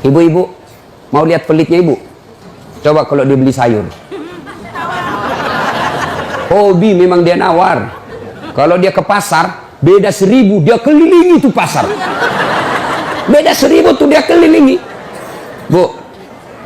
Ibu-ibu, mau lihat pelitnya ibu? Coba kalau dia beli sayur. Hobi memang dia nawar. Kalau dia ke pasar, beda 1000, dia kelilingi tuh pasar. Beda 1000 tuh dia kelilingi. Bu,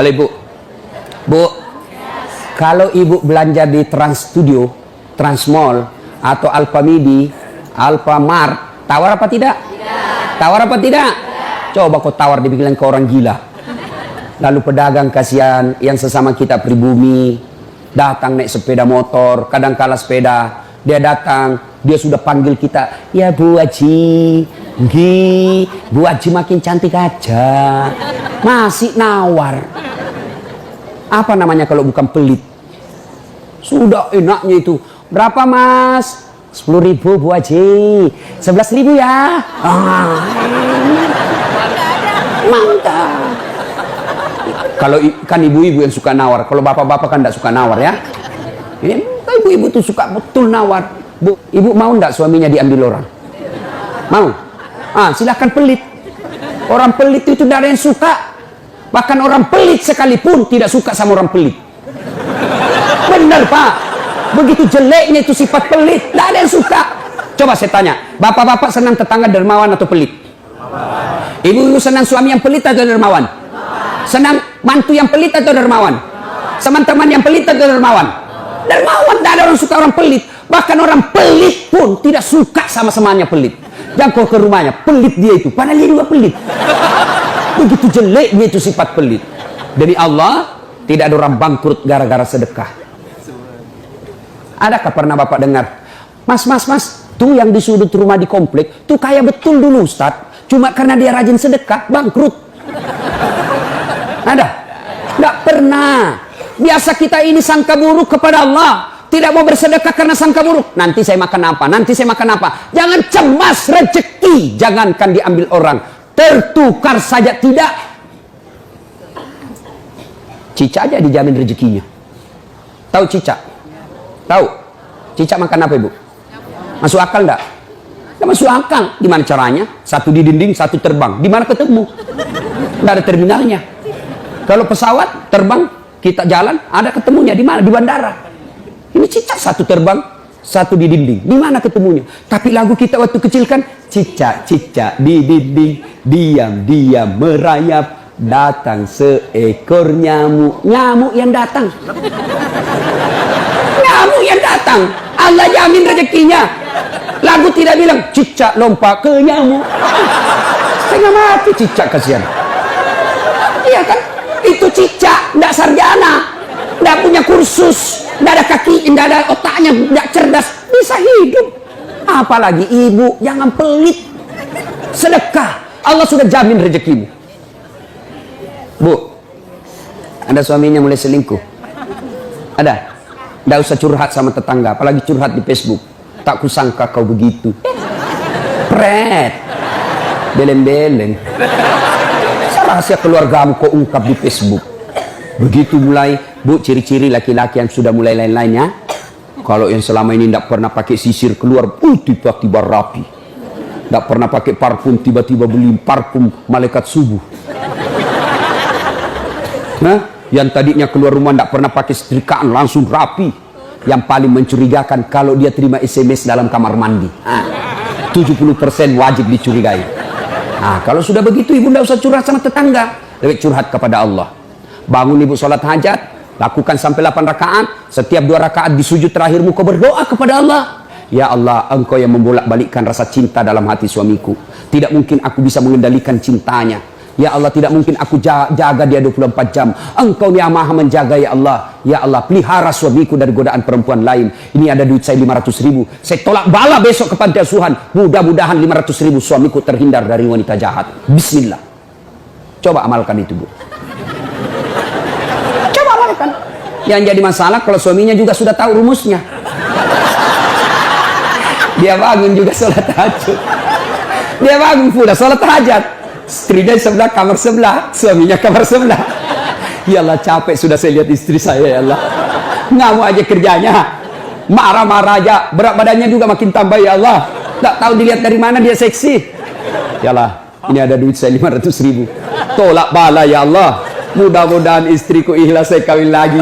halo ibu. Bu, kalau ibu belanja di Trans Studio, Trans Mall, atau Alfamidi, Alfamart, tawar apa tidak? Tidak. Tawar apa tidak? Coba kau tawar, dibilang ke orang gila. Lalu pedagang kasihan yang sesama kita pribumi, datang naik sepeda motor, kadang kala sepeda, dia datang, dia sudah panggil kita, ya Bu Haji, Bu Haji makin cantik aja, masih nawar. Apa namanya kalau bukan pelit? Sudah enaknya itu, berapa Mas? 10.000 Bu Haji, 11.000 ya. Mantap. Kalau kan ibu-ibu yang suka nawar, kalau bapak-bapak kan tidak suka nawar ya. Ini ibu-ibu tuh suka betul nawar. Bu, ibu mau ndak suaminya diambil orang? Mau? Silahkan pelit. Orang pelit itu tidak ada yang suka. Bahkan orang pelit sekalipun tidak suka sama orang pelit. Benar Pak. Begitu jeleknya itu sifat pelit, tidak ada yang suka. Coba saya tanya, bapak-bapak senang tetangga dermawan atau pelit? Ibu-ibu senang suami yang pelit atau dermawan? Senang mantu yang pelit atau dermawan? Teman-teman yang pelit atau dermawan? Dermawan, tidak ada orang suka orang pelit. Bahkan orang pelit pun tidak suka sama semuanya pelit. Jangan kau ke rumahnya, pelit dia itu, padahal dia juga pelit. Begitu jeleknya itu sifat pelit. Demi Allah, tidak ada orang bangkrut gara-gara sedekah. Adakah pernah bapak dengar, Mas, tuh yang di sudut rumah di komplek, tuh kaya betul dulu Ustadz, cuma karena dia rajin sedekah, bangkrut. Ada? Tidak pernah. Biasa kita ini sangka buruk kepada Allah, tidak mau bersedekah karena sangka buruk. Nanti saya makan apa? Nanti saya makan apa? Jangan cemas rezeki, jangankan diambil orang, tertukar saja tidak. Cicak aja dijamin rezekinya. Tahu cicak? Tahu? Cicak makan apa ibu? Masuk akal enggak? Enggak masuk akal. Gimana caranya? Satu di dinding, satu terbang. Di mana ketemu? Enggak ada terminalnya. Kalau pesawat terbang, kita jalan, ada ketemunya di mana? Di bandara. Ini cicak satu terbang, satu di dinding. Di mana ketemunya? Tapi lagu kita waktu kecil kan, cicak-cicak di dinding, diam-diam merayap, datang seekor nyamuk. Nyamuk yang datang. Nyamuk yang datang. Allah jamin rezekinya. Lagu tidak bilang cicak lompat ke nyamuk. Setengah mati cicak, kasihan. Iya kan? Itu cicak, tidak sarjana, tidak punya kursus, tidak ada kaki, tidak ada otaknya, tidak cerdas, bisa hidup. Apalagi ibu, jangan pelit. Sedekah, Allah sudah jamin rezekimu. Bu, ada suaminya mulai selingkuh? Ada? Tidak usah curhat sama tetangga, apalagi curhat di Facebook. Tak kusangka kau begitu. Pret, beleng-beleng. Rahasia keluargamu kau ungkap di Facebook. Begitu mulai, bu, ciri-ciri laki-laki yang sudah mulai lain-lainnya. Kalau yang selama ini tidak pernah pakai sisir keluar, tiba-tiba rapi. Tidak pernah pakai parfum, tiba-tiba beli parfum malaikat subuh. Nah, yang tadinya keluar rumah tidak pernah pakai setrikaan, langsung rapi. Yang paling mencurigakan kalau dia terima SMS dalam kamar mandi. 70% wajib dicurigai. Nah, kalau sudah begitu ibu tidak usah curhat sama tetangga, lebih curhat kepada Allah. Bangun ibu sholat hajat, lakukan sampai 8 rakaat. Setiap 2 rakaat di sujud terakhirmu kau berdoa kepada Allah. Ya Allah, engkau yang membolak-balikkan rasa cinta dalam hati suamiku. Tidak mungkin aku bisa mengendalikan cintanya. Ya Allah, tidak mungkin aku jaga dia 24 jam. Engkau yang maha menjaga ya Allah. Ya Allah, pelihara suamiku dari godaan perempuan lain. Ini ada duit saya 500.000. Saya tolak bala besok ke panti asuhan. Mudah-mudahan 500.000 suamiku terhindar dari wanita jahat. Bismillah. Coba amalkan itu, Bu. Coba amalkan. Yang jadi masalah kalau suaminya juga sudah tahu rumusnya. Dia bangun juga sholat tahajud. Dia bangun pula sholat hajat. Istrinya sebelah, kamar sebelah, suaminya kamar sebelah. Ya Allah, capek sudah saya lihat istri saya, ya Allah. Ngamuk aja kerjanya, marah-marah aja, berat badannya juga makin tambah, ya Allah. Tak tahu dilihat dari mana dia seksi. Ya Allah, Ini ada duit saya 500.000. Tolak bala ya Allah. Mudah-mudahan istriku ikhlas saya kawin lagi.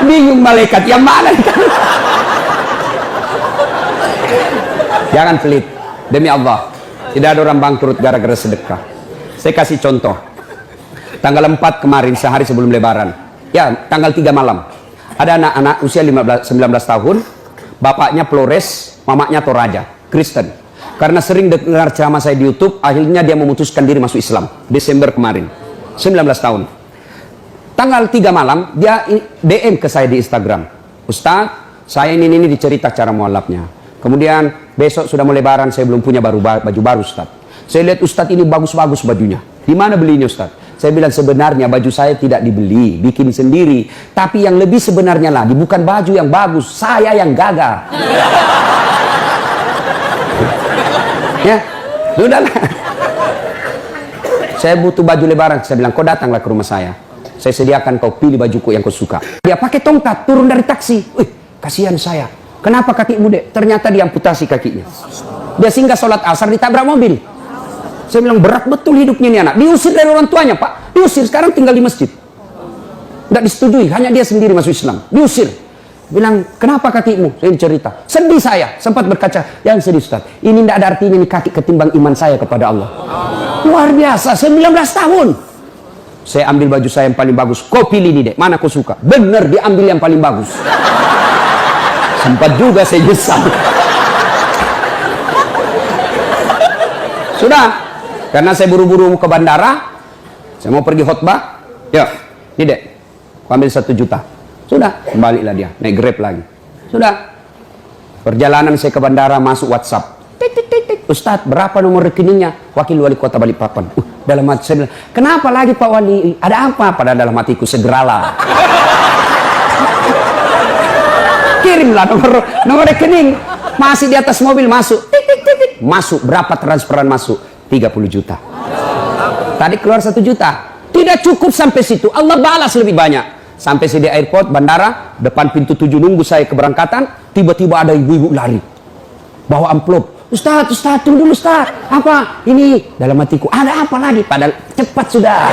Bingung malaikat yang mana? Jangan pelit. Demi Allah. Tidak ada orang bangkrut gara-gara sedekah. Saya kasih contoh. Tanggal 4 kemarin, sehari sebelum lebaran. Ya, tanggal 3 malam. Ada anak-anak usia 19 tahun. Bapaknya Flores, mamanya Toraja, Kristen. Karena sering dengar ceramah saya di YouTube, akhirnya dia memutuskan diri masuk Islam. Desember kemarin, 19 tahun. Tanggal 3 malam, dia DM ke saya di Instagram. Ustaz, saya ini dicerita cara mualafnya. Kemudian besok sudah mau lebaran, saya belum punya baju baru Ustaz. Saya lihat Ustaz ini bagus-bagus bajunya. Di mana belinya Ustaz? Saya bilang sebenarnya baju saya tidak dibeli, bikin sendiri. Tapi yang lebih sebenarnya lagi, bukan baju yang bagus, saya yang gagal. Ya, sudahlah. Saya butuh baju lebaran. Saya bilang, kau datanglah ke rumah saya. Saya sediakan, kau pilih bajuku yang kau suka. Dia pakai tongkat, turun dari taksi. Wih, kasihan saya. Kenapa kakimu, Dek? Ternyata diamputasi kakinya. Dia singgah sholat asar, ditabrak mobil. Saya bilang, berat betul hidupnya ini anak. Diusir dari orang tuanya, Pak. Diusir, sekarang tinggal di masjid. Tidak disetujui, hanya dia sendiri masuk Islam. Diusir. Bilang, kenapa kakimu? Saya cerita. Sedih saya, sempat berkaca. Yang sedih Ustaz, ini tidak ada artinya ini kaki ketimbang iman saya kepada Allah. Luar biasa, 19 tahun. Saya ambil baju saya yang paling bagus. Kau pilih nih, Dek, mana kau suka? Bener, diambil yang paling bagus. Sempat juga saya nyesal. Sudah, karena saya buru-buru ke bandara, saya mau pergi khutbah. Ya, ini Dek, kau ambil 1 juta. Sudah, kembalilah dia, naik Grab lagi. Sudah, perjalanan saya ke bandara, masuk WhatsApp. Ustadz, berapa nomor rekeningnya? Wakil Wali Kota Balikpapan. Dalam hati saya bilang, kenapa lagi Pak Wali? Ada apa? Pada dalam hatiku, segeralah. Kirimlah nomor rekening. Masih di atas mobil, masuk. Masuk, berapa transferan masuk? 30 juta. Tadi keluar 1 juta. Tidak cukup sampai situ, Allah balas lebih banyak. Sampai saya di airport, bandara, depan pintu 7 nunggu saya keberangkatan, tiba-tiba ada ibu-ibu lari. Bawa amplop. Ustaz, tunggu dulu Ustaz. Apa? Ini dalam hatiku, ada apa lagi? Padahal cepat sudah.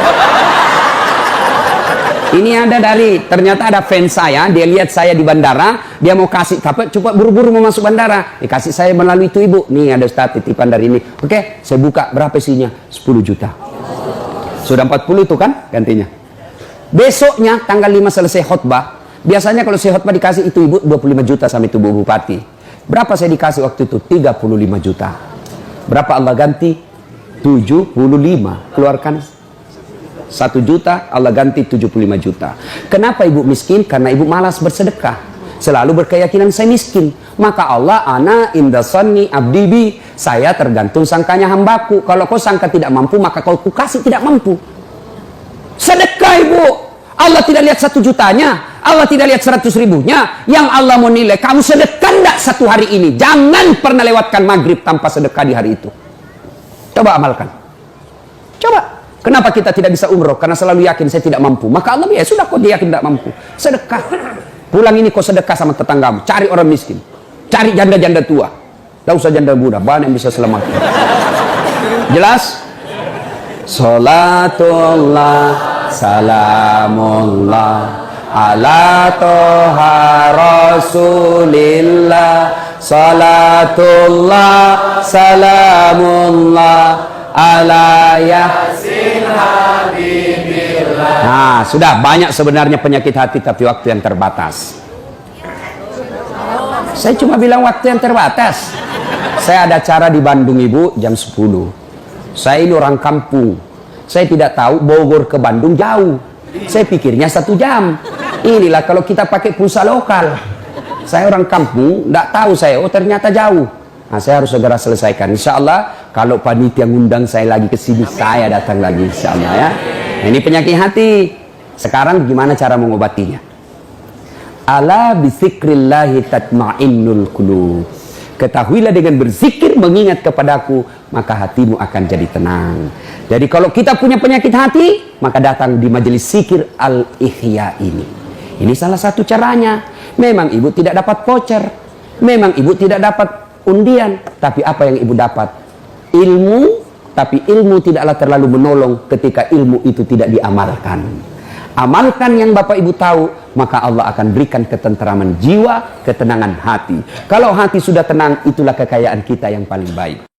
Ini ada ternyata ada fans saya, dia lihat saya di bandara, dia mau kasih, tapi coba buru-buru mau masuk bandara. Dikasih saya melalui itu ibu. Nih ada Ustaz titipan dari ini. Oke, saya buka, berapa isinya? 10 juta. Sudah 40 itu kan gantinya. Besoknya tanggal 5 selesai khutbah. Biasanya kalau saya khutbah dikasih itu ibu 25 juta sama itu Bu Bupati. Berapa saya dikasih waktu itu? 35 juta. Berapa Allah ganti? 75. Keluarkan 1 juta, Allah ganti 75 juta. Kenapa ibu miskin? Karena ibu malas bersedekah. Selalu berkeyakinan saya miskin. Maka Allah, ana indasani abdibi. Saya tergantung sangkanya hambaku. Kalau kau sangka tidak mampu, maka kau kasih tidak mampu. Sedekah ibu. Allah tidak lihat 1 jutanya, Allah tidak lihat 100 ribunya. Yang Allah mau nilai, kamu sedekah enggak 1 hari ini. Jangan pernah lewatkan maghrib tanpa sedekah di hari itu. Coba amalkan. Coba. Kenapa kita tidak bisa umroh? Karena selalu yakin saya tidak mampu. Maka Allah, ya sudah, kok dia yakin tidak mampu. Sedekah. Pulang ini kau sedekah sama tetanggamu. Cari orang miskin. Cari janda-janda tua. Tidak usah janda muda, banyak yang bisa selamat. Jelas? Salatullah salamullah ala toha rasulillah. Salatullah salamullah ala yasin habibillah. Nah, sudah banyak sebenarnya penyakit hati, tapi waktu yang terbatas. Saya cuma bilang waktu yang terbatas. Saya ada acara di Bandung ibu jam 10. Saya ini orang kampung. Saya tidak tahu Bogor ke Bandung jauh. Saya pikirnya 1 jam. Inilah kalau kita pakai pulsa lokal. Saya orang kampung, tidak tahu saya. Oh ternyata jauh. Nah, saya harus segera selesaikan. Insya Allah kalau panitia ngundang saya lagi ke sini, saya datang lagi. Insya Allah ya. Nah, ini penyakit hati. Sekarang gimana cara mengobatinya? Ala bizikrillahi tatma'innul qulub. Ketahuilah dengan berzikir, mengingat kepadaku, maka hatimu akan jadi tenang. Jadi kalau kita punya penyakit hati, maka datang di majelis zikir Al-Ihya ini. Ini salah satu caranya. Memang ibu tidak dapat voucher, memang ibu tidak dapat undian, tapi apa yang ibu dapat? Ilmu, tapi ilmu tidaklah terlalu menolong ketika ilmu itu tidak diamalkan. Amalkan yang Bapak Ibu tahu, maka Allah akan berikan ketenteraman jiwa, ketenangan hati. Kalau hati sudah tenang, itulah kekayaan kita yang paling baik.